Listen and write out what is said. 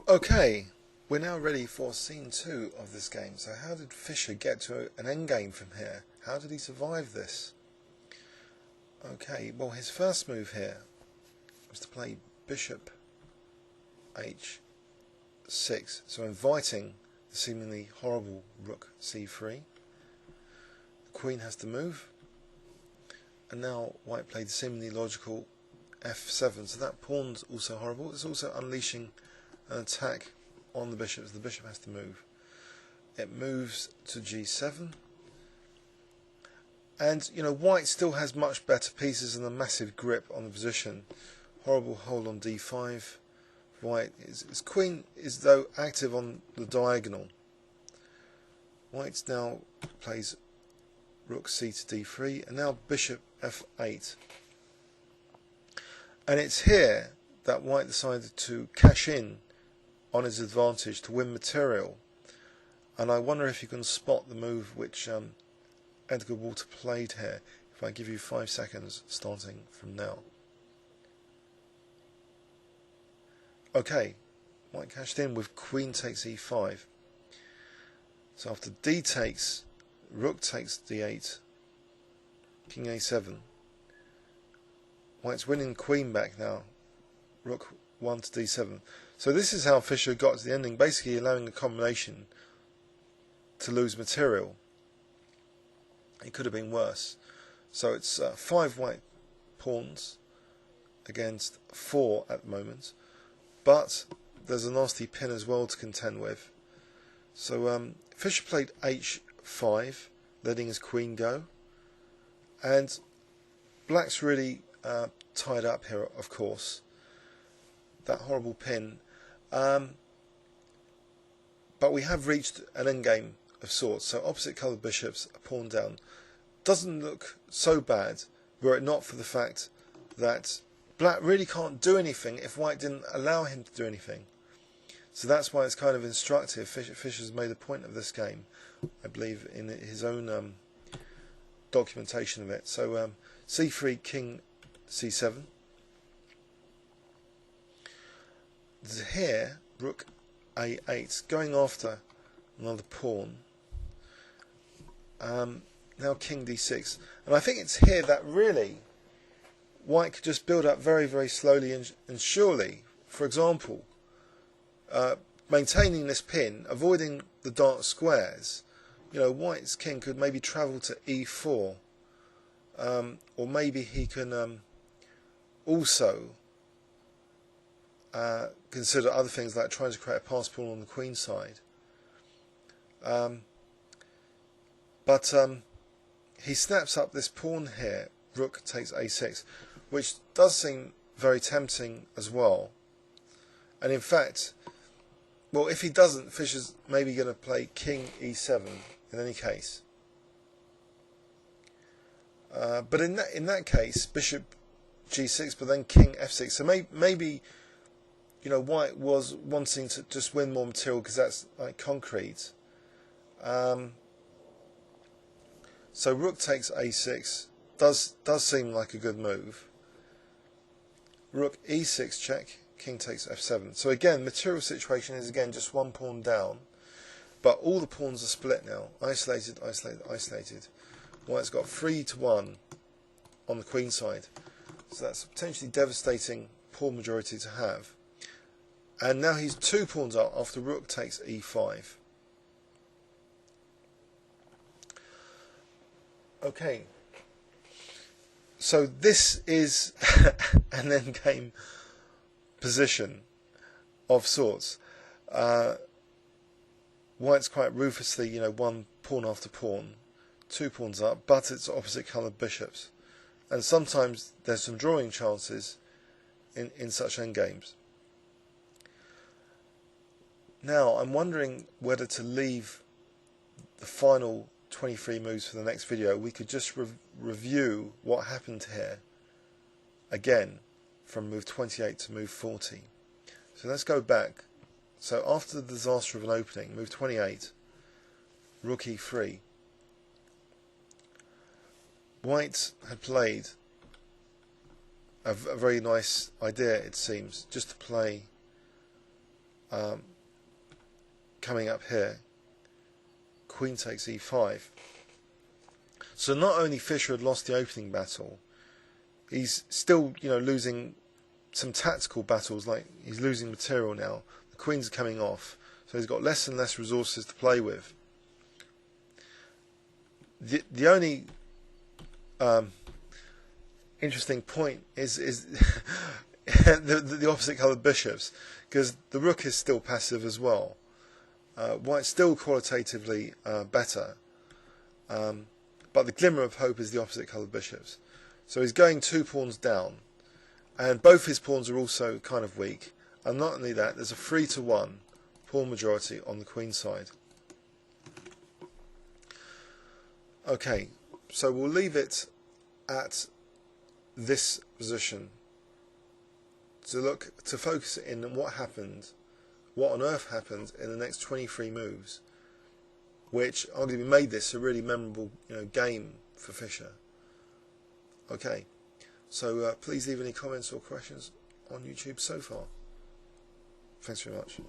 Okay, we're now ready for scene 2 of this game. So how did Fischer get to an endgame from here? How did he survive this? Okay, well his first move here was to play bishop h6, so inviting the seemingly horrible rook c3. The queen has to move, and now white played the seemingly logical f7, so that pawn's also horrible. It's also unleashing an attack on the bishop, so the bishop has to move. It moves to g7, and you know, white still has much better pieces and a massive grip on the position. Horrible hold on d5. White, his queen is though active on the diagonal. White now plays rook c to d3, and now bishop f8. And it's here that white decided to cash in on his advantage to win material. And I wonder if you can spot the move which Edgar Walther played here, if I give you 5 seconds starting from now. Okay, white cashed in with queen takes e5. So after d takes, rook takes d8, king a7. White's winning queen back now, rook 1 to d7. So this is how Fischer got to the ending, basically allowing a combination to lose material. It could have been worse. So it's 5 white pawns against 4 at the moment. But there's a nasty pin as well to contend with. So Fischer played h5, letting his queen go. And black's really tied up here, of course. That horrible pin. But we have reached an endgame of sorts. So opposite coloured bishops, a pawn down. Doesn't look so bad, were it not for the fact that black really can't do anything if white didn't allow him to do anything. So that's why it's kind of instructive. Fischer's made a point of this game, I believe, in his own documentation of it. So c3, king c7. Here, rook a8, going after another pawn. Now king d6, and I think it's here that really white could just build up very, very slowly and surely. For example, maintaining this pin, avoiding the dark squares. You know, white's king could maybe travel to e4, or maybe he can also consider other things like trying to create a pass pawn on the queen side. But he snaps up this pawn here, rook takes a6, which does seem very tempting as well. And in fact, well, if he doesn't, Fischer's maybe going to play king e7 in any case. But in that case, bishop g6, but then king f6. So maybe you know, white was wanting to just win more material because that's like concrete. So rook takes a6 does seem like a good move. Rook e6 check, king takes f7. So again, material situation is again just one pawn down, but all the pawns are split now. Isolated, isolated, isolated. White's got 3 to 1 on the queen side. So that's a potentially devastating pawn majority to have. And now he's 2 pawns up after rook takes e5. Okay, so this is an endgame position of sorts. White's quite ruthlessly, you know, one pawn after pawn, 2 pawns up, but it's opposite coloured bishops. And sometimes there's some drawing chances in such endgames. Now, I'm wondering whether to leave the final 23 moves for the next video. We could just review what happened here again from move 28 to move 40. So let's go back. So after the disaster of an opening, move 28, rook e3. White had played a very nice idea, it seems, just to play coming up here. Queen takes e5. So not only Fischer had lost the opening battle, he's still, losing some tactical battles, like he's losing material now. The queens are coming off, so he's got less and less resources to play with. The only interesting point is the opposite coloured bishops, because the rook is still passive as well. White's still qualitatively better, but the glimmer of hope is the opposite coloured bishops. So he's going 2 pawns down, and both his pawns are also kind of weak. And not only that, there's a 3-to-1 pawn majority on the queen side. Okay, so we'll leave it at this position to focus in on what on earth happened in the next 23 moves, which arguably made this a really memorable game for Fischer. Okay, so please leave any comments or questions on YouTube so far. Thanks very much.